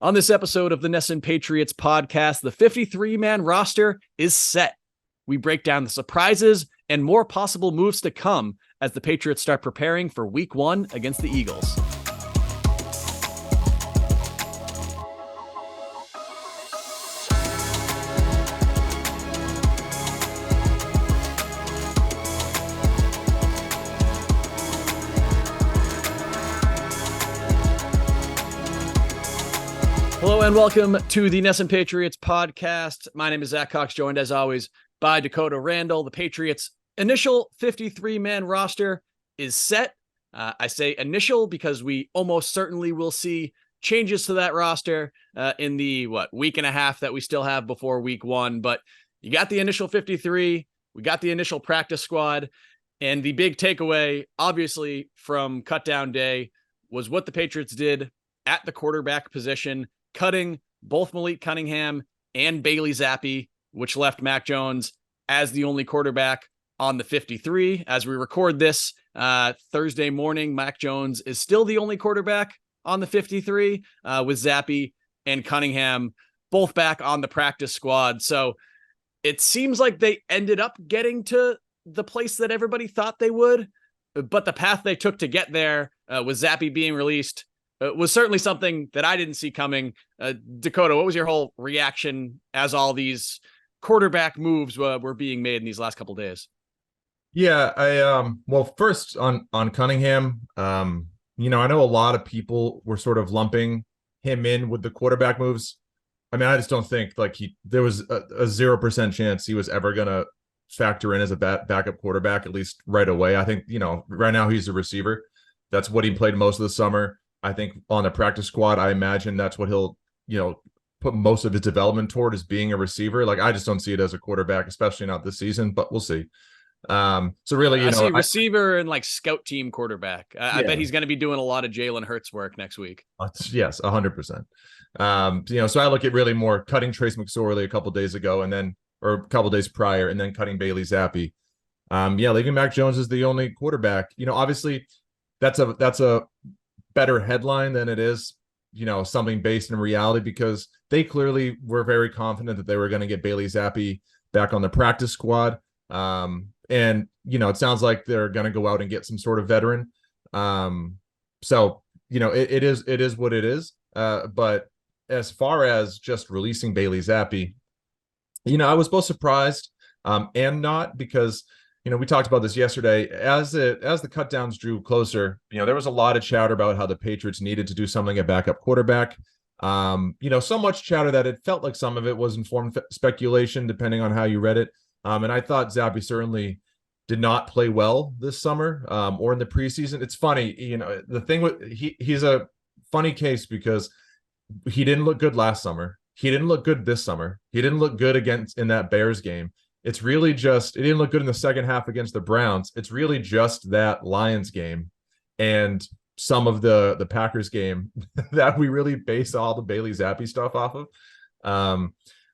On this episode of the NESN Patriots podcast, the 53-man roster is set. We break down the surprises and more possible moves to come as the Patriots start preparing for Week 1 against the Eagles. Hello and welcome to the NESN Patriots podcast. My name is Zach Cox, joined as always by Dakota Randall. The Patriots' initial 53-man roster is set. I say initial because we almost certainly will see changes to that roster in the week and a half that we still have before Week 1. But you got the initial 53, we got the initial practice squad, and the big takeaway, obviously, from cutdown day was what the Patriots did at the quarterback position, cutting both Malik Cunningham and Bailey Zappe, which left Mac Jones as the only quarterback on the 53. As we record this Thursday morning, Mac Jones is still the only quarterback on the 53, with Zappe and Cunningham both back on the practice squad. So it seems like they ended up getting to the place that everybody thought they would, but the path they took to get there, with Zappe being released, was certainly something that I didn't see coming. Dakota, what was your whole reaction as all these quarterback moves were being made in these last couple of days? Yeah, well, first on Cunningham, I know a lot of people were sort of lumping him in with the quarterback moves. I mean, I just don't think there was a 0% chance he was ever gonna factor in as a backup quarterback, at least right away. I think, right now he's a receiver. That's what he played most of the summer. I think on the practice squad, I imagine that's what he'll, put most of his development toward, is being a receiver. Like, I just don't see it as a quarterback, especially not this season, but we'll see. So really, I see receiver and scout team quarterback. I bet he's going to be doing a lot of Jalen Hurts work next week. Yes, 100%. So I look at really more cutting Trace McSorley a couple days ago, or a couple days prior, and then cutting Bailey Zappe. Leaving Mac Jones as the only quarterback. Obviously, that's a better headline than it is, something based in reality, because they clearly were very confident that they were going to get Bailey Zappe back on the practice squad. And it sounds like they're going to go out and get some sort of veteran. So it is what it is. But as far as just releasing Bailey Zappe, I was both surprised and not, because we talked about this yesterday. As the cutdowns drew closer, there was a lot of chatter about how the Patriots needed to do something at backup quarterback. So much chatter that it felt like some of it was informed speculation, depending on how you read it. And I thought Zappe certainly did not play well this summer, or in the preseason. It's funny, the thing with he's a funny case, because he didn't look good last summer. He didn't look good this summer. He didn't look good in that Bears game. It's really just, it didn't look good in the second half against the Browns. It's really just that Lions game and some of the Packers game that we really base all the Bailey Zappe stuff off of.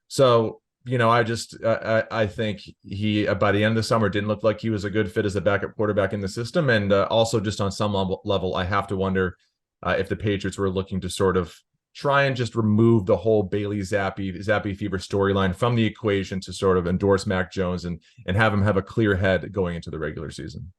So, I think he, by the end of the summer, didn't look like he was a good fit as a backup quarterback in the system. And also, just on some level, I have to wonder if the Patriots were looking to sort of try and just remove the whole Bailey Zappe fever storyline from the equation to sort of endorse Mac Jones and have him have a clear head going into the regular season.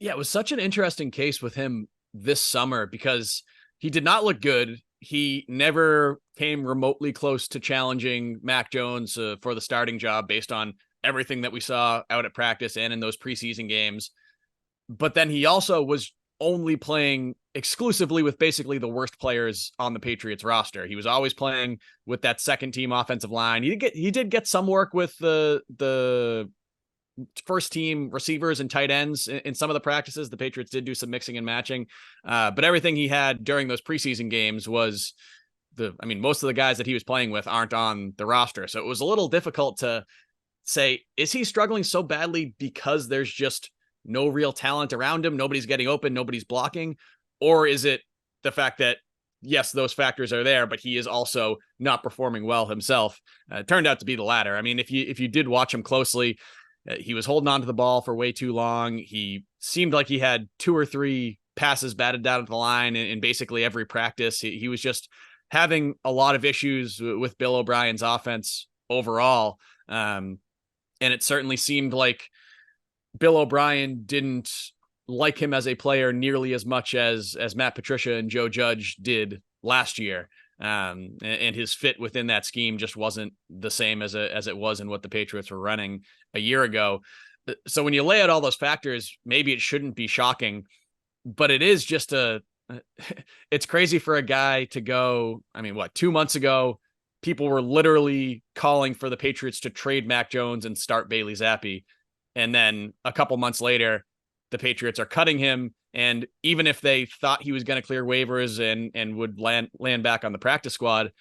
Yeah, it was such an interesting case with him this summer, because he did not look good. He never came remotely close to challenging Mac Jones for the starting job based on everything that we saw out at practice and in those preseason games. But then he also was only playing exclusively with basically the worst players on the Patriots roster. He was always playing with that second team offensive line. He did get some work with the first team receivers and tight ends in some of the practices. The Patriots did do some mixing and matching, but everything he had during those preseason games was most of the guys that he was playing with aren't on the roster. So it was a little difficult to say, is he struggling so badly because there's just no real talent around him? Nobody's getting open, nobody's blocking. Or is it the fact that, yes, those factors are there, but he is also not performing well himself? It turned out to be the latter. I mean, if you did watch him closely, he was holding on to the ball for way too long. He seemed like he had 2 or 3 passes batted down at the line in basically every practice. He was just having a lot of issues with Bill O'Brien's offense overall. And it certainly seemed like Bill O'Brien didn't like him as a player nearly as much as Matt Patricia and Joe Judge did last year. And his fit within that scheme just wasn't the same as it was in what the Patriots were running a year ago. So when you lay out all those factors, maybe it shouldn't be shocking, but it is just it's crazy for a guy to go. I mean, 2 months ago, people were literally calling for the Patriots to trade Mac Jones and start Bailey Zappe. And then a couple months later, the Patriots are cutting him. And even if they thought he was going to clear waivers and would land back on the practice squad,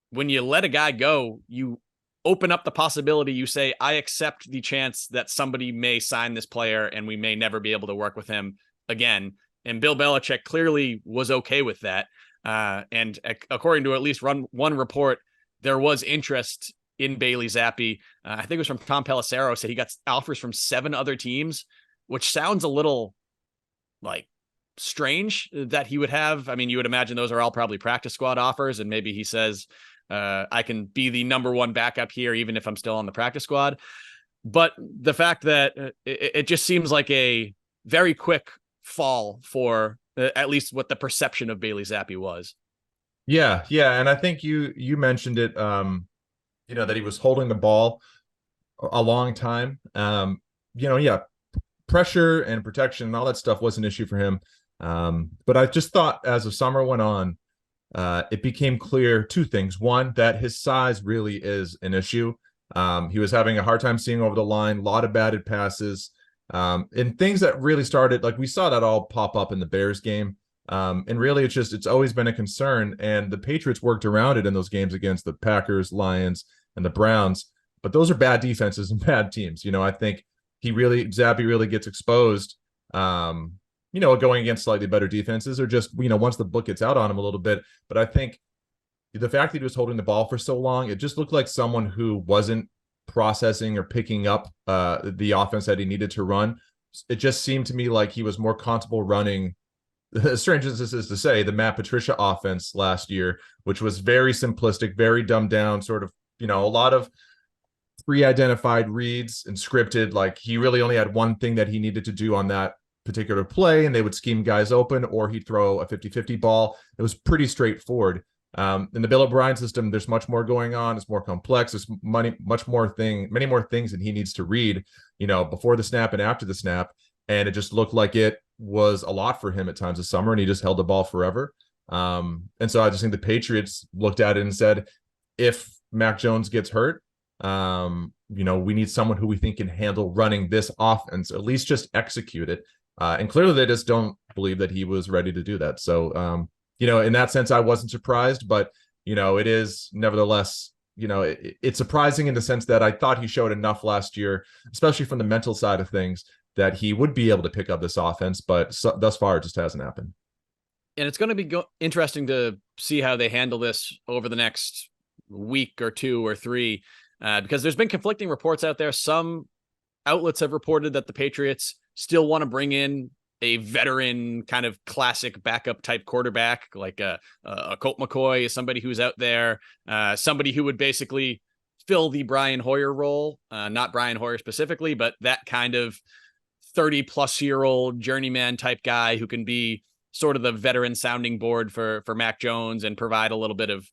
when you let a guy go, you open up the possibility. You say, I accept the chance that somebody may sign this player and we may never be able to work with him again. And Bill Belichick clearly was okay with that. And according to at least one report, there was interest in Bailey Zappe. I think it was from Tom Pelissero, said he got offers from 7 other teams, which sounds a little like strange that he would have. I mean, you would imagine those are all probably practice squad offers. And maybe he says, I can be the number 1 backup here, even if I'm still on the practice squad. But the fact that it just seems like a very quick fall for at least what the perception of Bailey Zappe was. Yeah. And I think you mentioned it, that he was holding the ball a long time. Pressure and protection and all that stuff was an issue for him. But I just thought as the summer went on, it became clear 2 things. One, that his size really is an issue. He was having a hard time seeing over the line, a lot of batted passes, and things that really started, like we saw that all pop up in the Bears game. And really it's always been a concern, and the Patriots worked around it in those games against the Packers, Lions, and the Browns. But those are bad defenses and bad teams. I think Zappe really gets exposed, going against slightly better defenses, or just, once the book gets out on him a little bit. But I think the fact that he was holding the ball for so long, it just looked like someone who wasn't processing or picking up the offense that he needed to run. It just seemed to me like he was more comfortable running, as strange as this is to say, the Matt Patricia offense last year, which was very simplistic, very dumbed down, sort of, a lot of pre-identified reads and scripted. Like, he really only had one thing that he needed to do on that particular play, and they would scheme guys open, or he'd throw a 50-50 ball. It was pretty straightforward. In the Bill O'Brien system, there's much more going on. It's more complex. There's many more things that he needs to read, before the snap and after the snap. And it just looked like it was a lot for him at times this summer, and he just held the ball forever. And so I just think the Patriots looked at it and said, if Mac Jones gets hurt, we need someone who we think can handle running this offense, at least just execute it. And clearly they just don't believe that he was ready to do that. So, in that sense, I wasn't surprised, but, it is nevertheless, it's surprising in the sense that I thought he showed enough last year, especially from the mental side of things, that he would be able to pick up this offense, but thus far it just hasn't happened. And it's going to be interesting to see how they handle this over the next week or 2 or 3, because there's been conflicting reports out there. Some outlets have reported that the Patriots still want to bring in a veteran kind of classic backup type quarterback, like a Colt McCoy, somebody who's out there, somebody who would basically fill the Brian Hoyer role, not Brian Hoyer specifically, but that kind of 30-plus-year-old journeyman type guy who can be sort of the veteran sounding board for Mac Jones and provide a little bit of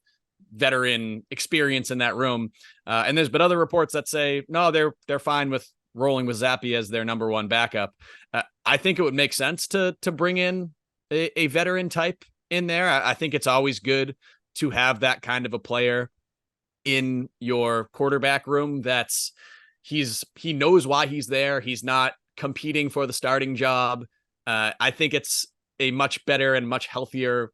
veteran experience in that room. And there's been other reports that say, no, they're fine with rolling with Zappe as their number 1 backup. I think it would make sense to bring in a veteran type in there. I think it's always good to have that kind of a player in your quarterback room. He knows why he's there. He's not competing for the starting job. I think it's a much better and much healthier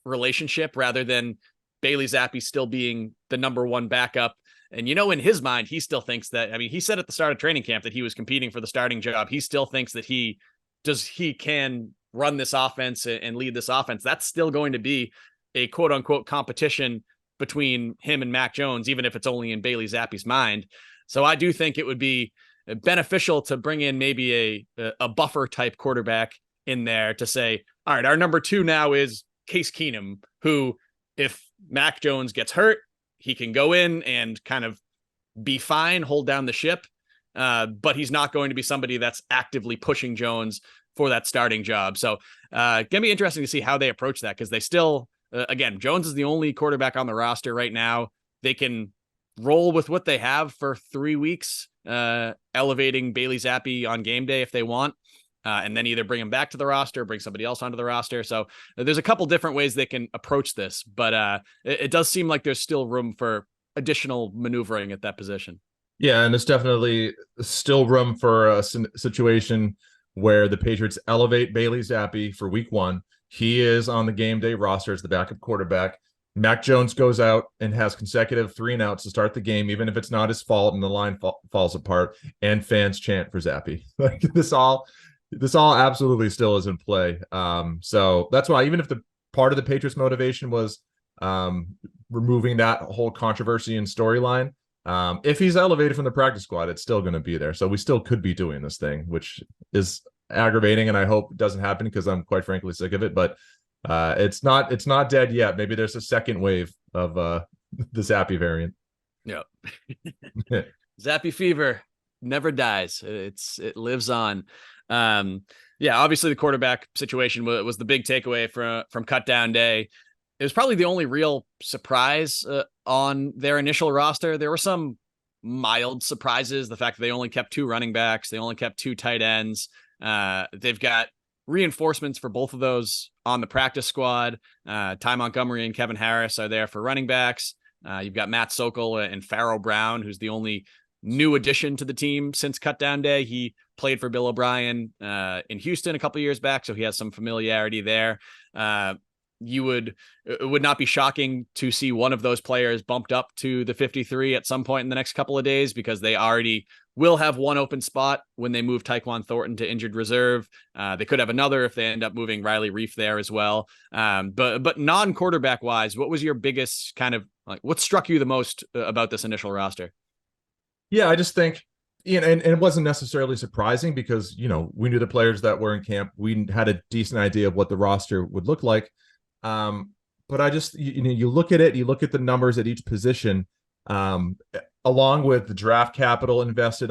relationship rather than Bailey Zappe still being the number 1 backup. And, in his mind, he still thinks that, he said at the start of training camp that he was competing for the starting job. He still thinks that he can run this offense and lead this offense. That's still going to be a quote unquote competition between him and Mac Jones, even if it's only in Bailey Zappe's mind. So I do think it would be beneficial to bring in maybe a buffer type quarterback in there to say, all right, our number 2 now is Case Keenum, who, if Mac Jones gets hurt, he can go in and kind of be fine, hold down the ship. But he's not going to be somebody that's actively pushing Jones for that starting job. So gonna be interesting to see how they approach that, because they still, again, Jones is the only quarterback on the roster right now. They can roll with what they have for 3 weeks, elevating Bailey Zappe on game day if they want, and then either bring him back to the roster, bring somebody else onto the roster. So there's a couple different ways they can approach this, but it does seem like there's still room for additional maneuvering at that position. Yeah, and there's definitely still room for a situation where the Patriots elevate Bailey Zappe for week 1. He is on the game day roster as the backup quarterback. Mac Jones goes out and has consecutive 3-and-outs to start the game, even if it's not his fault and the line falls apart, and fans chant for Zappe. Like this all absolutely still is in play. So that's why, even if the part of the Patriots motivation was removing that whole controversy and storyline, if he's elevated from the practice squad, it's still going to be there. So we still could be doing this thing, which is aggravating, and I hope it doesn't happen because I'm quite frankly sick of it. But it's not dead yet. Maybe there's a second wave of the Zappe variant. Yep. Zappe fever never dies. It lives on. Yeah, obviously the quarterback situation was the big takeaway from cut down day. It was probably the only real surprise on their initial roster. There were some mild surprises. The fact that they only kept 2 running backs, they only kept 2 tight ends. They've got reinforcements for both of those on the practice squad. Ty Montgomery and Kevin Harris are there for running backs. You've got Matt Sokol and Pharaoh Brown, who's the only new addition to the team since cut down day. He played for Bill O'Brien in Houston a couple years back, so he has some familiarity there. It would not be shocking to see one of those players bumped up to the 53 at some point in the next couple of days, because they already will have one open spot when they move Tyquan Thornton to injured reserve. They could have another if they end up moving Riley Reif there as well. But non-quarterback wise, what was your biggest kind of, like, what struck you the most about this initial roster? Yeah, I just think, and it wasn't necessarily surprising because, we knew the players that were in camp. We had a decent idea of what the roster would look like. But I just, you look at it, you look at the numbers at each position, along with the draft capital invested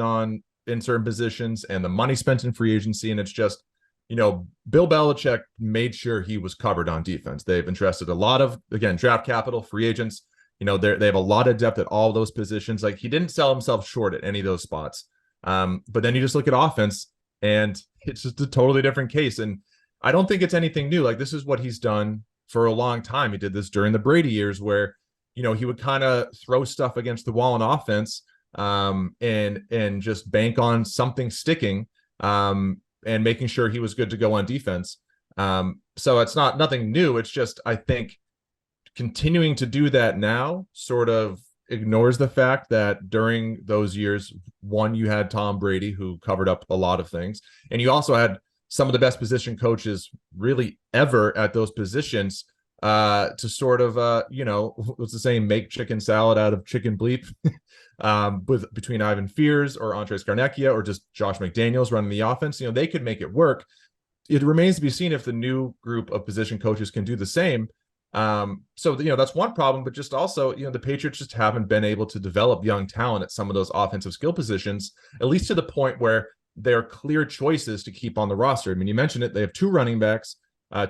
in certain positions and the money spent in free agency. And it's just, Bill Belichick made sure he was covered on defense. They've entrusted a lot of, again, draft capital, free agents. They have a lot of depth at all those positions. Like, he didn't sell himself short at any of those spots. But then you just look at offense, and it's just a totally different case. And I don't think it's anything new. Like, this is what he's done for a long time. He did this during the Brady years where, he would kind of throw stuff against the wall in offense, and just bank on something sticking, and making sure he was good to go on defense. So it's nothing new. It's just, I think, continuing to do that now sort of ignores the fact that during those years, one, you had Tom Brady, who covered up a lot of things, and you also had some of the best position coaches really ever at those positions, to sort of, what's the saying, make chicken salad out of chicken bleep, between Ivan Fears or Andres Garnecchia or just Josh McDaniels running the offense. They could make it work. It remains to be seen if the new group of position coaches can do the same. So that's one problem, but just also, the Patriots just haven't been able to develop young talent at some of those offensive skill positions, at least to the point where they're clear choices to keep on the roster. I mean, you mentioned it. They have 2 running backs,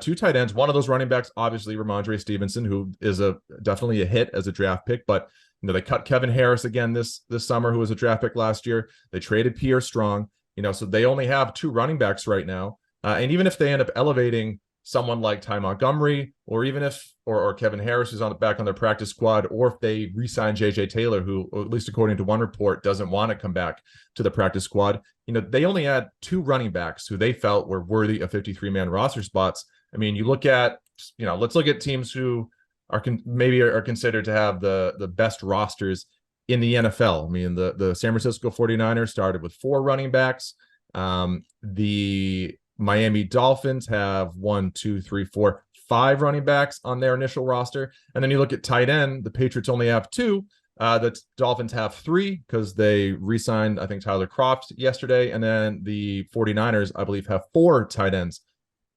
2 tight ends. One of those running backs, obviously Ramondre Stevenson, who is definitely a hit as a draft pick, but they cut Kevin Harris again this summer, who was a draft pick last year. They traded Pierre Strong, so they only have 2 running backs right now. And even if they end up elevating someone like Ty Montgomery, or even or Kevin Harris, who's back on their practice squad, or if they re-sign JJ Taylor, who, at least according to one report, doesn't want to come back to the practice squad, they only had 2 running backs who they felt were worthy of 53-man roster spots. I mean, you look at, let's look at teams who are maybe considered to have the best rosters in the NFL. I mean, the San Francisco 49ers started with 4 running backs. The Miami Dolphins have 5 running backs on their initial roster. And then you look at tight end, the Patriots only have 2. The Dolphins have 3 because they re-signed, I think, Tyler Kroft yesterday. And then the 49ers, I believe, have 4 tight ends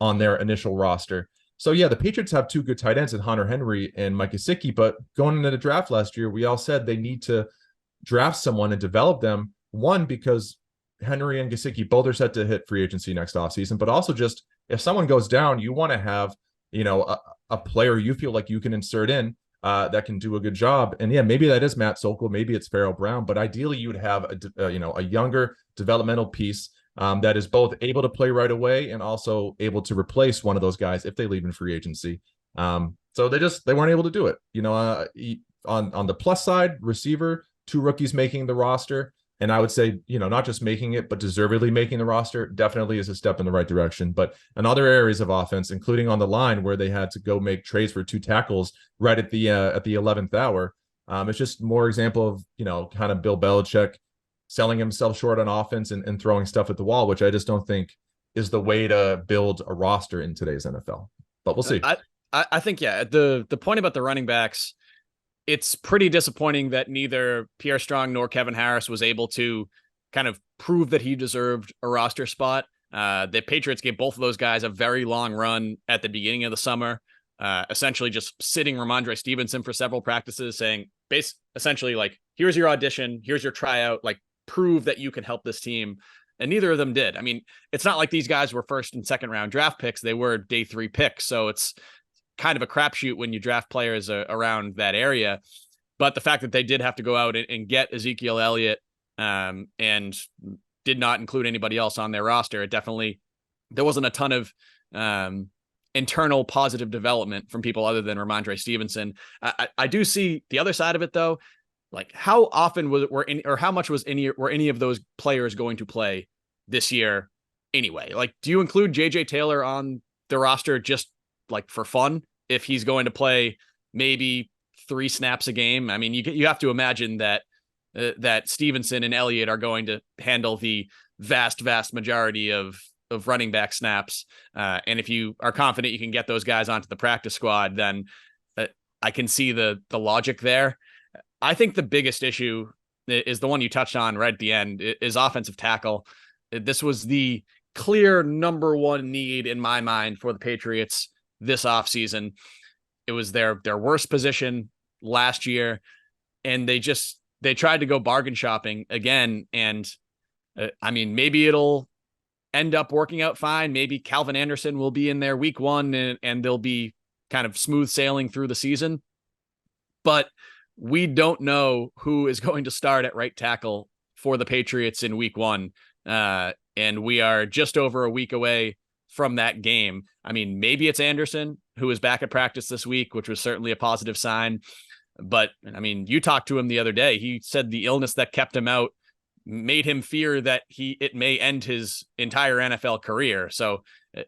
on their initial roster. So yeah, the Patriots have two good tight ends in Hunter Henry and Mike Gesicki, but going into the draft last year, we all said they need to draft someone and develop them. One, because Henry and Gesicki both are set to hit free agency next offseason, but also just if someone goes down, you want to have, a player you feel like you can insert in that can do a good job. And yeah, maybe that is Matt Sokol, maybe it's Farrell Brown, but ideally you would have a younger developmental piece that is both able to play right away and also able to replace one of those guys if they leave in free agency. So they weren't able to do it. On the plus side, receiver, two rookies making the roster. And I would say, not just making it, but deservedly making the roster definitely is a step in the right direction. But in other areas of offense, including on the line where they had to go make trades for two tackles right at the 11th hour, it's just more example of, kind of Bill Belichick selling himself short on offense and throwing stuff at the wall, which I just don't think is the way to build a roster in today's NFL. But we'll see. I think, yeah, the point about the running backs, it's pretty disappointing that neither Pierre Strong nor Kevin Harris was able to kind of prove that he deserved a roster spot. The Patriots gave both of those guys a very long run at the beginning of the summer, essentially just sitting Ramondre Stevenson for several practices, saying essentially like, here's your audition, here's your tryout, like prove that you can help this team. And neither of them did. I mean, it's not like these guys were first and second round draft picks. They were day 3 picks. So it's kind of a crapshoot when you draft players around that area. But the fact that they did have to go out and get Ezekiel Elliott and did not include anybody else on their roster, there wasn't a ton of internal positive development from people other than Ramondre Stevenson. I do see the other side of it though. Like how often were any of those players going to play this year anyway? Like, do you include JJ Taylor on the roster just like for fun if he's going to play maybe 3 snaps a game? I mean, you have to imagine that Stevenson and Elliott are going to handle the vast majority of running back snaps. And if you are confident you can get those guys onto the practice squad, then I can see the logic there. I think the biggest issue is the one you touched on right at the end, is offensive tackle. This was the clear number one need in my mind for the Patriots this offseason. It was their worst position last year, and they tried to go bargain shopping again. And I mean, maybe it'll end up working out fine. Maybe Calvin Anderson will be in there week 1 and they'll be kind of smooth sailing through the season. But we don't know who is going to start at right tackle for the Patriots in week 1. And we are just over a week away from that game. I mean, maybe it's Anderson, who is back at practice this week, which was certainly a positive sign. But I mean, you talked to him the other day. He said the illness that kept him out made him fear that it may end his entire NFL career. So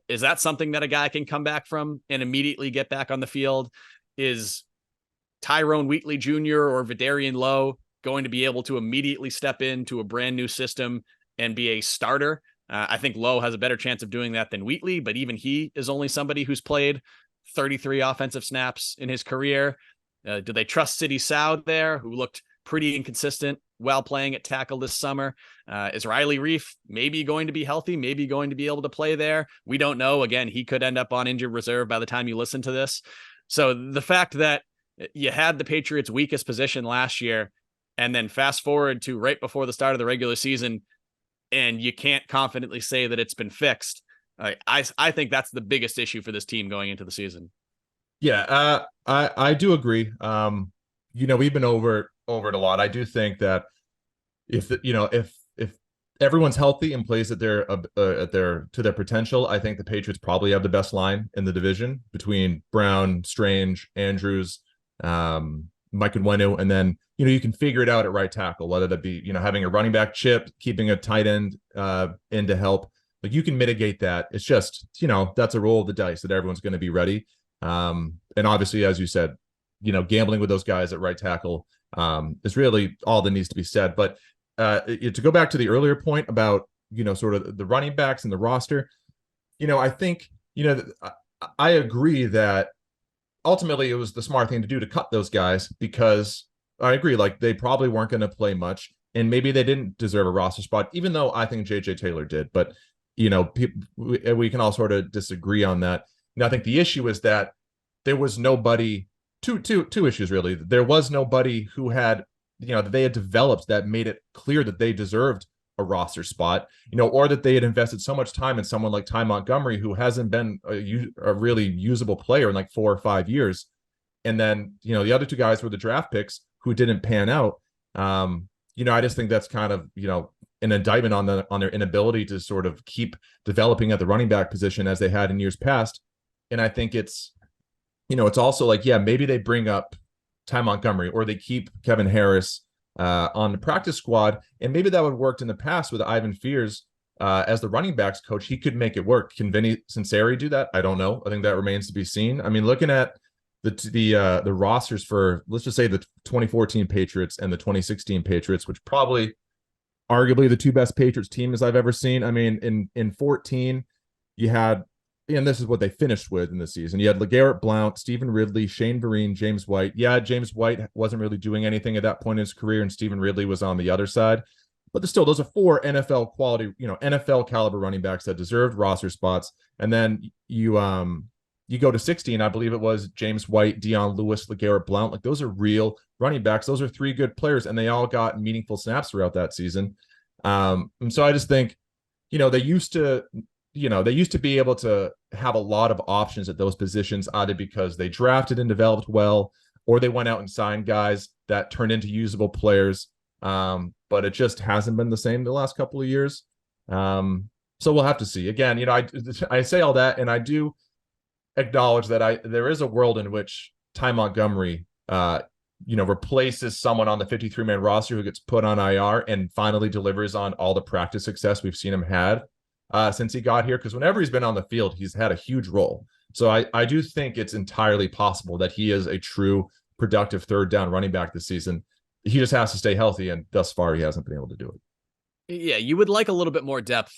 is that something that a guy can come back from and immediately get back on the field? Is Tyrone Wheatley Jr. or Vidarian Lowe going to be able to immediately step into a brand new system and be a starter? I think Lowe has a better chance of doing that than Wheatley, but even he is only somebody who's played 33 offensive snaps in his career. Do they trust Sidney Soud there, who looked pretty inconsistent while playing at tackle this summer? Is Riley Reif maybe going to be healthy, maybe going to be able to play there? We don't know. Again, he could end up on injured reserve by the time you listen to this. So the fact that you had the Patriots' weakest position last year, and then fast forward to right before the start of the regular season, and you can't confidently say that it's been fixed. I think that's the biggest issue for this team going into the season. Yeah, I do agree. We've been over it a lot. I do think that if everyone's healthy and plays at their potential, I think the Patriots probably have the best line in the division between Brown, Strange, Andrews, Mike Onwenu, and then you can figure it out at right tackle, whether that be having a running back chip, keeping a tight end in to help. Like, you can mitigate that. It's just that's a roll of the dice that everyone's going to be ready. And obviously, as you said, gambling with those guys at right tackle is really all that needs to be said. But to go back to the earlier point about sort of the running backs and the roster, I think I agree that ultimately it was the smart thing to do to cut those guys, because I agree, like, they probably weren't going to play much, and maybe they didn't deserve a roster spot, even though I think JJ Taylor did. But we can all sort of disagree on that. Now, I think the issue is that there was nobody, two issues really. There was nobody who had, that they had developed that made it clear that they deserved a roster spot, or that they had invested so much time in someone like Ty Montgomery, who hasn't been a really usable player in like 4 or 5 years. And then, the other two guys were the draft picks who didn't pan out. I just think that's kind of, an indictment on their inability to sort of keep developing at the running back position as they had in years past. And I think it's also like, yeah, maybe they bring up Ty Montgomery or they keep Kevin Harris on the practice squad. And maybe that would have worked in the past with Ivan Fears as the running backs coach. He could make it work. Can Vinny Cincinnati do that? I don't know. I think that remains to be seen. I mean, looking at the rosters for, let's just say, the 2014 Patriots and the 2016 Patriots, which probably arguably the two best Patriots teams I've ever seen. I mean, in 14, you had, and this is what they finished with in the season. You had LeGarrette Blount, Stephen Ridley, Shane Vereen, James White. Yeah, James White wasn't really doing anything at that point in his career, and Stephen Ridley was on the other side. But still, those are 4 NFL quality, NFL caliber running backs that deserved roster spots. And then you go to 16, I believe it was James White, Dion Lewis, LeGarrette Blount. Like, those are real running backs. Those are 3 good players, and they all got meaningful snaps throughout that season. And so I just think, they used to be able to have a lot of options at those positions, either because they drafted and developed well, or they went out and signed guys that turned into usable players. But it just hasn't been the same the last couple of years. So we'll have to see. Again, I say all that, and I do acknowledge that there is a world in which Ty Montgomery, replaces someone on the 53-man roster who gets put on IR and finally delivers on all the practice success we've seen him had since he got here. Because whenever he's been on the field, he's had a huge role. So I do think it's entirely possible that he is a true productive third down running back this season. He just has to stay healthy, and thus far he hasn't been able to do it. Yeah, you would like a little bit more depth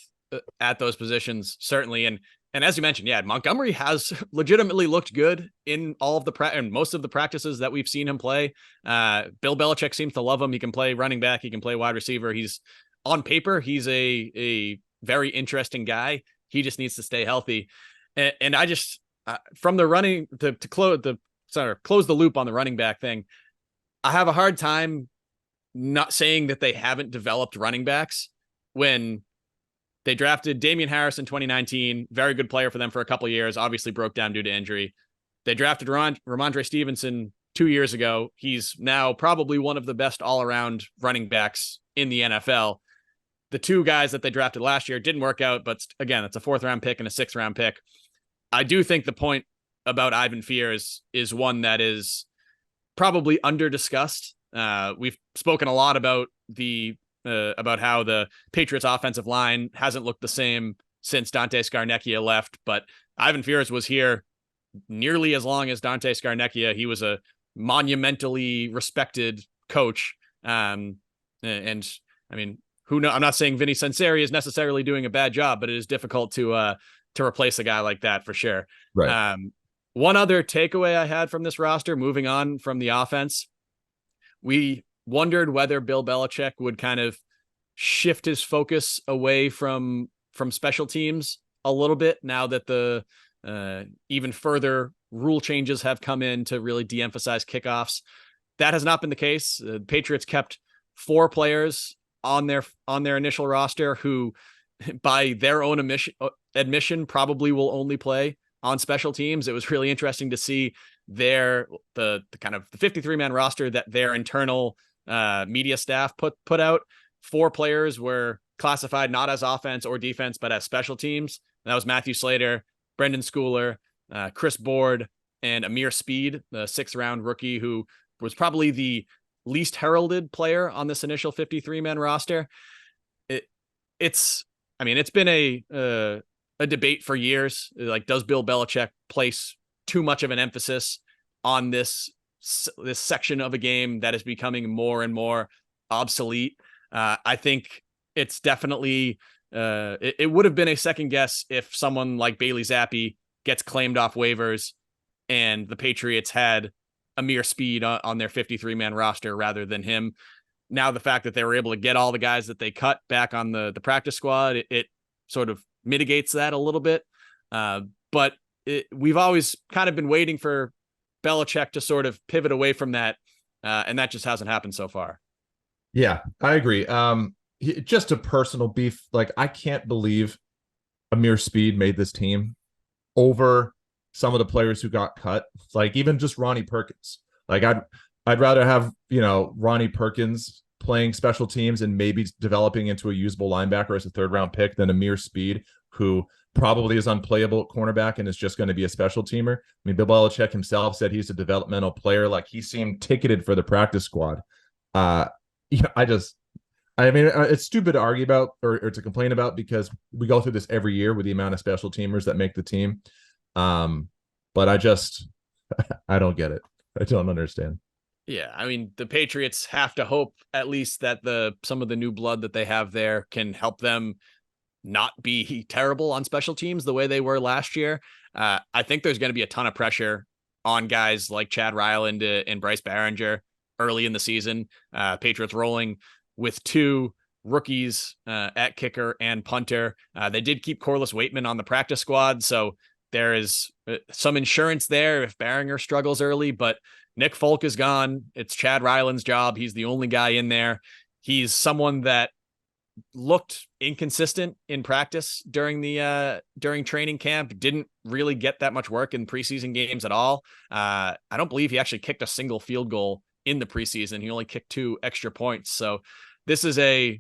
at those positions, certainly. And as you mentioned, yeah, Montgomery has legitimately looked good in all of and most of the practices that we've seen him play. Bill Belichick seems to love him. He can play running back. He can play wide receiver. He's on paper, he's a very interesting guy. He just needs to stay healthy. And I just, from the running to close the loop on the running back thing, I have a hard time not saying that they haven't developed running backs when they drafted Damian Harris in 2019, very good player for them for a couple of years, obviously broke down due to injury. They drafted Ramondre Stevenson 2 years ago. He's now probably one of the best all-around running backs in the NFL. The 2 guys that they drafted last year didn't work out, but again, it's a 4th-round pick and a 6th-round pick. I do think the point about Ivan Fears is one that is probably under-discussed. We've spoken a lot about how the Patriots offensive line hasn't looked the same since Dante Scarnecchia left, but Ivan Fears was here nearly as long as Dante Scarnecchia. He was a monumentally respected coach. And I mean, who knows? I'm not saying Vinny Cincinnati is necessarily doing a bad job, but it is difficult to replace a guy like that for sure. Right. One other takeaway I had from this roster, moving on from the offense, we wondered whether Bill Belichick would kind of shift his focus away from special teams a little bit now that the even further rule changes have come in to really de-emphasize kickoffs. That has not been the case. The Patriots kept 4 players on their initial roster who, by their own admission, probably will only play on special teams. It was really interesting to see the kind of the 53-man roster that their internal media staff put out. 4 players were classified not as offense or defense, but as special teams. And that was Matthew Slater, Brendan Schooler, Chris Board, and Amir Speed, the 6th-round rookie who was probably the least heralded player on this initial 53-man roster. It's been a debate for years. Like, does Bill Belichick place too much of an emphasis on this section of a game that is becoming more and more obsolete? I think it's definitely it would have been a second guess if someone like Bailey Zappe gets claimed off waivers and the Patriots had Amir Speed on their 53-man roster rather than him. Now, the fact that they were able to get all the guys that they cut back on the practice squad, it sort of mitigates that a little bit. But we've always kind of been waiting for Belichick to sort of pivot away from that. And that just hasn't happened so far. Yeah, I agree. Just a personal beef. Like, I can't believe Amir Speed made this team over some of the players who got cut. Like, even just Ronnie Perkins. Like, I'd rather have, Ronnie Perkins playing special teams and maybe developing into a usable linebacker as a third round pick than Amir Speed, who probably is unplayable at cornerback and is just going to be a special teamer. I mean, Bill Belichick himself said he's a developmental player. Like, he seemed ticketed for the practice squad. It's stupid to argue about or to complain about, because we go through this every year with the amount of special teamers that make the team. But I don't get it. I don't understand. Yeah, I mean, the Patriots have to hope at least that some of the new blood that they have there can help them not be terrible on special teams the way they were last year. I think there's going to be a ton of pressure on guys like Chad Ryland and Bryce Behringer early in the season. Patriots rolling with two rookies at kicker and punter. They did keep Corliss Waitman on the practice squad, so there is some insurance there if Behringer struggles early, but Nick Folk is gone. It's Chad Ryland's job. He's the only guy in there. He's someone that looked inconsistent in practice during training camp, didn't really get that much work in preseason games at all. I don't believe he actually kicked a single field goal in the preseason. He only kicked 2 extra points. So this is a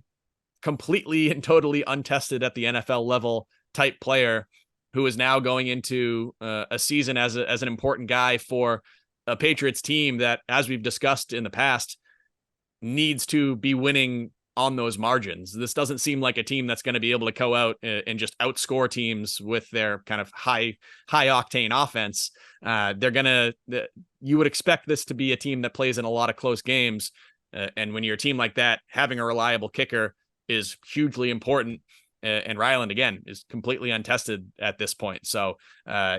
completely and totally untested at the NFL level type player who is now going into a season as an important guy for a Patriots team that, as we've discussed in the past, needs to be winning on those margins. This doesn't seem like a team that's going to be able to go out and just outscore teams with their kind of high octane offense. You would expect this to be a team that plays in a lot of close games. And when you're a team like that, having a reliable kicker is hugely important. And Ryland, again, is completely untested at this point. So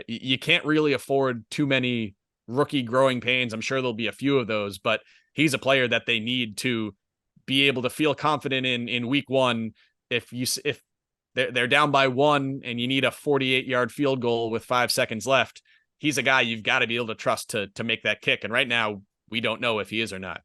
you can't really afford too many rookie growing pains. I'm sure there'll be a few of those, but he's a player that they need to be able to feel confident in week one. If they're down by 1 and you need a 48-yard field goal with 5 seconds left, he's a guy you've got to be able to trust to make that kick. And right now we don't know if he is or not.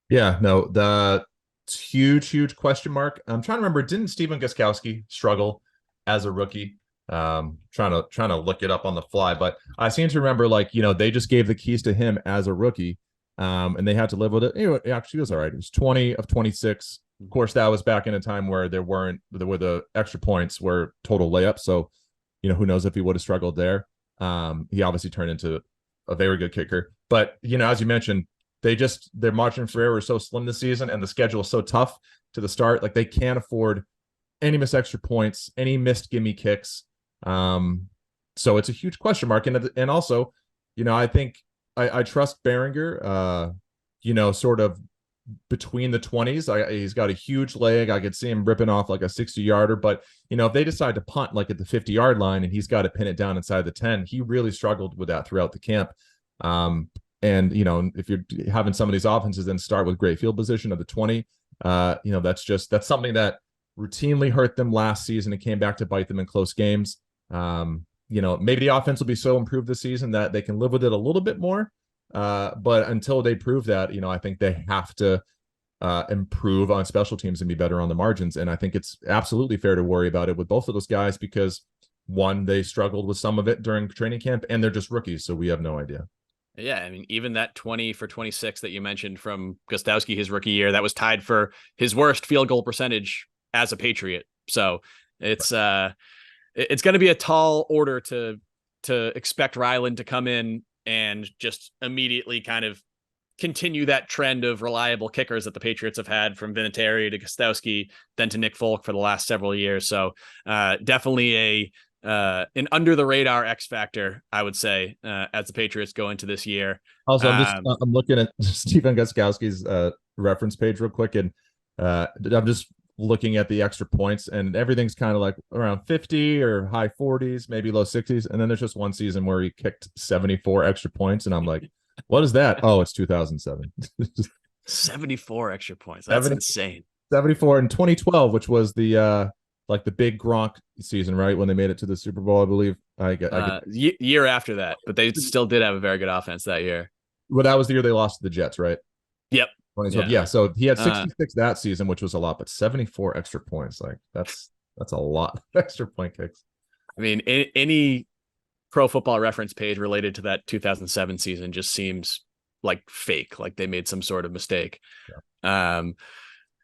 Yeah, no, the huge question mark. I'm trying to remember, didn't Stephen Gostkowski struggle as a rookie? Trying to look it up on the fly, but I seem to remember, they just gave the keys to him as a rookie. And they had to live with it. It actually was all right. It was 20 of 26. Of course, that was back in a time where there were the extra points were total layups. So, who knows if he would have struggled there. He obviously turned into a very good kicker. But, as you mentioned, their margin for error is so slim this season, and the schedule is so tough to the start. Like, they can't afford any missed extra points, any missed gimme kicks. So it's a huge question mark. And also, I think I trust Behringer, sort of between the 20s. He's got a huge leg. I could see him ripping off like a 60-yarder. But, if they decide to punt like at the 50-yard line and he's got to pin it down inside the 10, he really struggled with that throughout the camp. And, if you're having some of these offenses then start with great field position of the 20, that's something that routinely hurt them last season. It came back to bite them in close games. Maybe the offense will be so improved this season that they can live with it a little bit more. But until they prove that, I think they have to improve on special teams and be better on the margins. And I think it's absolutely fair to worry about it with both of those guys because, one, they struggled with some of it during training camp, and they're just rookies, so we have no idea. Yeah, I mean, even that 20 for 26 that you mentioned from Gostkowski his rookie year, that was tied for his worst field goal percentage as a Patriot. So it's going to be a tall order to expect Ryland to come in and just immediately kind of continue that trend of reliable kickers that the Patriots have had, from Vinatieri to Gostkowski, then to Nick Folk for the last several years. So definitely an under the radar X factor, I would say, as the Patriots go into this year. Also, I'm looking at Stephen Gostkowski's reference page real quick, and I'm just looking at the extra points, and everything's kind of like around 50 or high 40s, maybe low 60s. And then there's just one season where he kicked 74 extra points, and I'm like, what is that? Oh, it's 2007. 74 extra points. That's insane. 74 in 2012, which was the big Gronk season, right? When they made it to the Super Bowl, I believe. I get. Year after that, but they still did have a very good offense that year. Well, that was the year they lost to the Jets, right? Yep. 2012. Yeah. So he had 66 that season, which was a lot, but 74 extra points. Like that's a lot of extra point kicks. I mean, any Pro Football Reference page related to that 2007 season just seems like fake, like they made some sort of mistake. Yeah.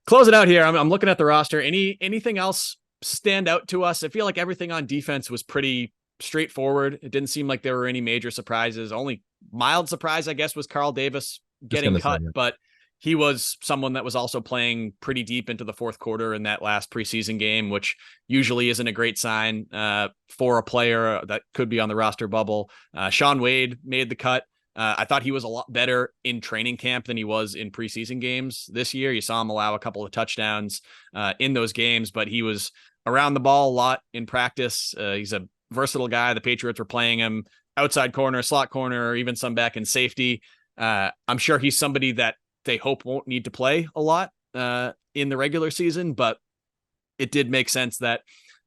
Close it out here. I'm looking at the roster. Anything else stand out to us? I feel like everything on defense was pretty straightforward. It didn't seem like there were any major surprises. Only mild surprise, I guess, was Carl Davis getting cut, but he was someone that was also playing pretty deep into the fourth quarter in that last preseason game, which usually isn't a great sign for a player that could be on the roster bubble. Shaun Wade made the cut. I thought he was a lot better in training camp than he was in preseason games this year. You saw him allow a couple of touchdowns in those games, but he was around the ball a lot in practice. He's a versatile guy. The Patriots were playing him outside corner, slot corner, or even some back in safety. I'm sure he's somebody that they hope won't need to play a lot in the regular season, but it did make sense that,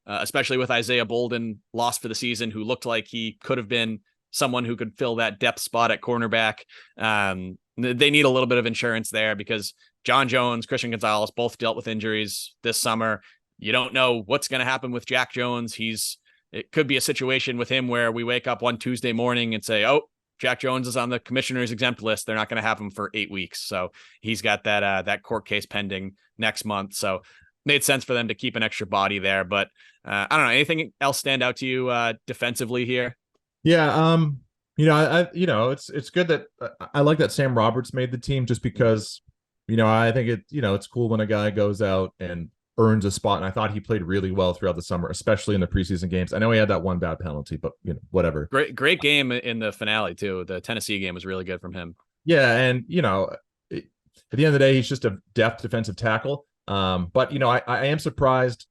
especially with Isaiah Bolden lost for the season, who looked like he could have been someone who could fill that depth spot at cornerback. They need a little bit of insurance there because John Jones, Christian Gonzalez, both dealt with injuries this summer. You don't know what's going to happen with Jack Jones. It could be a situation with him where we wake up one Tuesday morning and say, oh, Jack Jones is on the commissioner's exempt list. They're not going to have him for 8 weeks. So he's got that court case pending next month. So made sense for them to keep an extra body there. But I don't know, anything else stand out to you defensively here? Yeah. It's good that I like that Sam Roberts made the team just because, I think it's cool when a guy goes out and earns a spot. And I thought he played really well throughout the summer, especially in the preseason games. I know he had that one bad penalty, but whatever. Great game in the finale too. The Tennessee game was really good from him. Yeah. And, at the end of the day, he's just a depth defensive tackle. But I am surprised.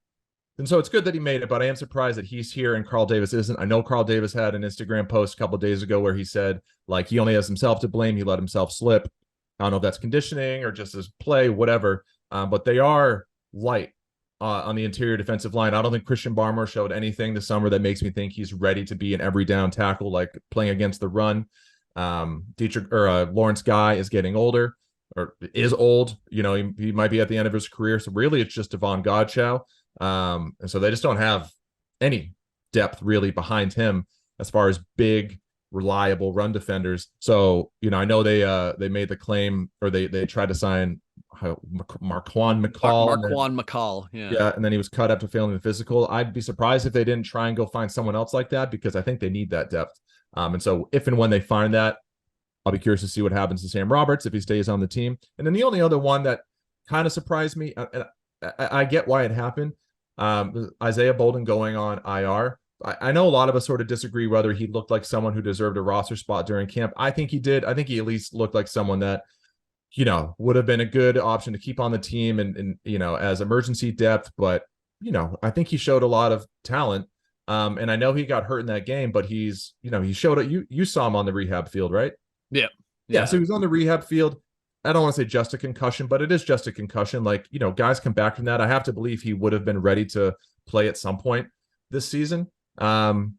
And so it's good that he made it, but I am surprised that he's here and Carl Davis isn't. I know Carl Davis had an Instagram post a couple of days ago where he said, like, he only has himself to blame. He let himself slip. I don't know if that's conditioning or just his play, whatever. But they are light on the interior defensive line. I don't think Christian Barmore showed anything this summer that makes me think he's ready to be an every down tackle, like playing against the run. Lawrence Guy is getting older or is old. He might be at the end of his career. So really it's just Devon Godchow. And so they just don't have any depth really behind him as far as big, reliable run defenders. So, I know they made the claim, or they tried to sign Marquand McCall. Yeah. And then he was cut after failing the physical. I'd be surprised if they didn't try and go find someone else like that, because I think they need that depth. And so if and when they find that, I'll be curious to see what happens to Sam Roberts if he stays on the team. And then the only other one that kind of surprised me, and I get why it happened, Isaiah Bolden going on IR. I know a lot of us sort of disagree whether he looked like someone who deserved a roster spot during camp. I think he did. I think he at least looked like someone that, would have been a good option to keep on the team and as emergency depth. But, I think he showed a lot of talent. And I know he got hurt in that game, but he showed it. You saw him on the rehab field, right? Yeah. So he was on the rehab field. I don't want to say just a concussion, but it is just a concussion. Like, guys come back from that. I have to believe he would have been ready to play at some point this season. And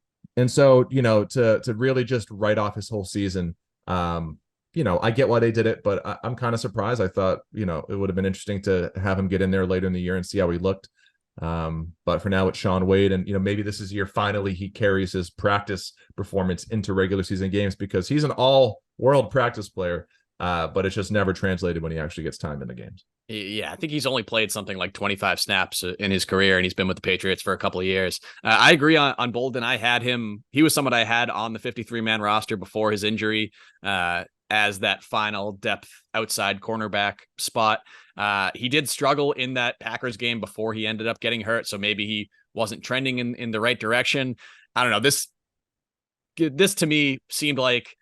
so, to really just write off his whole season, I get why they did it, but I'm kind of surprised. I thought, it would have been interesting to have him get in there later in the year and see how he looked. But for now it's Shaun Wade, and maybe this is year finally he carries his practice performance into regular season games, because he's an all-world practice player. But it's just never translated when he actually gets time in the games. Yeah, I think he's only played something like 25 snaps in his career, and he's been with the Patriots for a couple of years. I agree on Bolden. I had him. He was someone I had on the 53-man roster before his injury as that final depth outside cornerback spot. He did struggle in that Packers game before he ended up getting hurt, so maybe he wasn't trending in the right direction. I don't know. This to me seemed like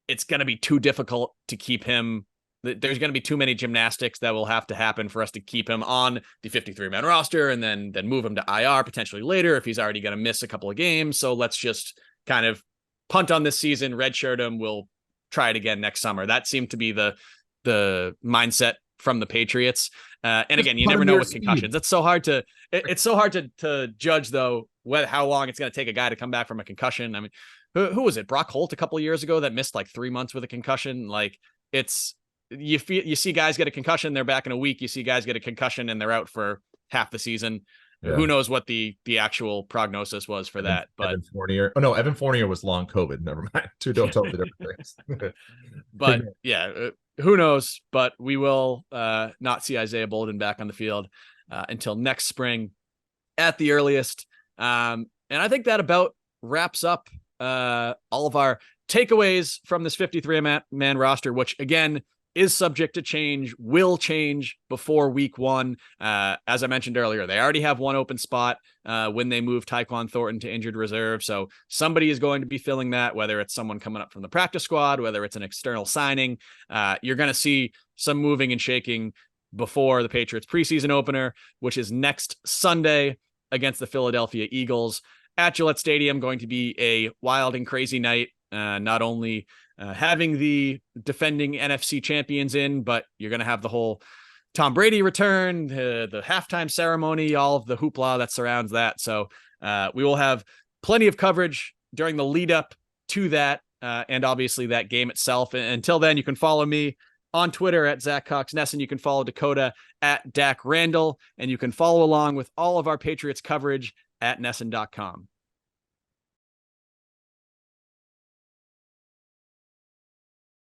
it's going to be too difficult to keep him. There's going to be too many gymnastics that will have to happen for us to keep him on the 53-man roster and then move him to IR potentially later if he's already going to miss a couple of games. So let's just kind of punt on this season, redshirt him. We'll try it again next summer. That seemed to be the mindset from the Patriots. And again, you never know with concussions. It's so hard to judge though, how long it's going to take a guy to come back from a concussion. I mean, who was it? Brock Holt a couple of years ago that missed like 3 months with a concussion. Like you see guys get a concussion, they're back in a week. You see guys get a concussion and they're out for half the season. Yeah. Who knows what the actual prognosis was for that? But Evan Fournier. Oh no, Evan Fournier was long COVID. Never mind. Two totally different things. But yeah, who knows? But we will not see Isaiah Bolden back on the field until next spring at the earliest. And I think that about wraps up all of our takeaways from this 53-man roster, which again is subject to change, will change before week 1. As I mentioned earlier, they already have one open spot when they move Tyquan Thornton to injured reserve. So somebody is going to be filling that, whether it's someone coming up from the practice squad, whether it's an external signing. You're going to see some moving and shaking before the Patriots preseason opener, which is next Sunday against the Philadelphia Eagles at Gillette Stadium. Going to be a wild and crazy night. Not only having the defending NFC champions in, but you're going to have the whole Tom Brady return, the halftime ceremony, all of the hoopla that surrounds that. So we will have plenty of coverage during the lead up to that, and obviously that game itself. Until then, you can follow me on Twitter at Zach Cox NESN. You can follow Dakota at Dak Randall, and you can follow along with all of our Patriots coverage at NESN.com.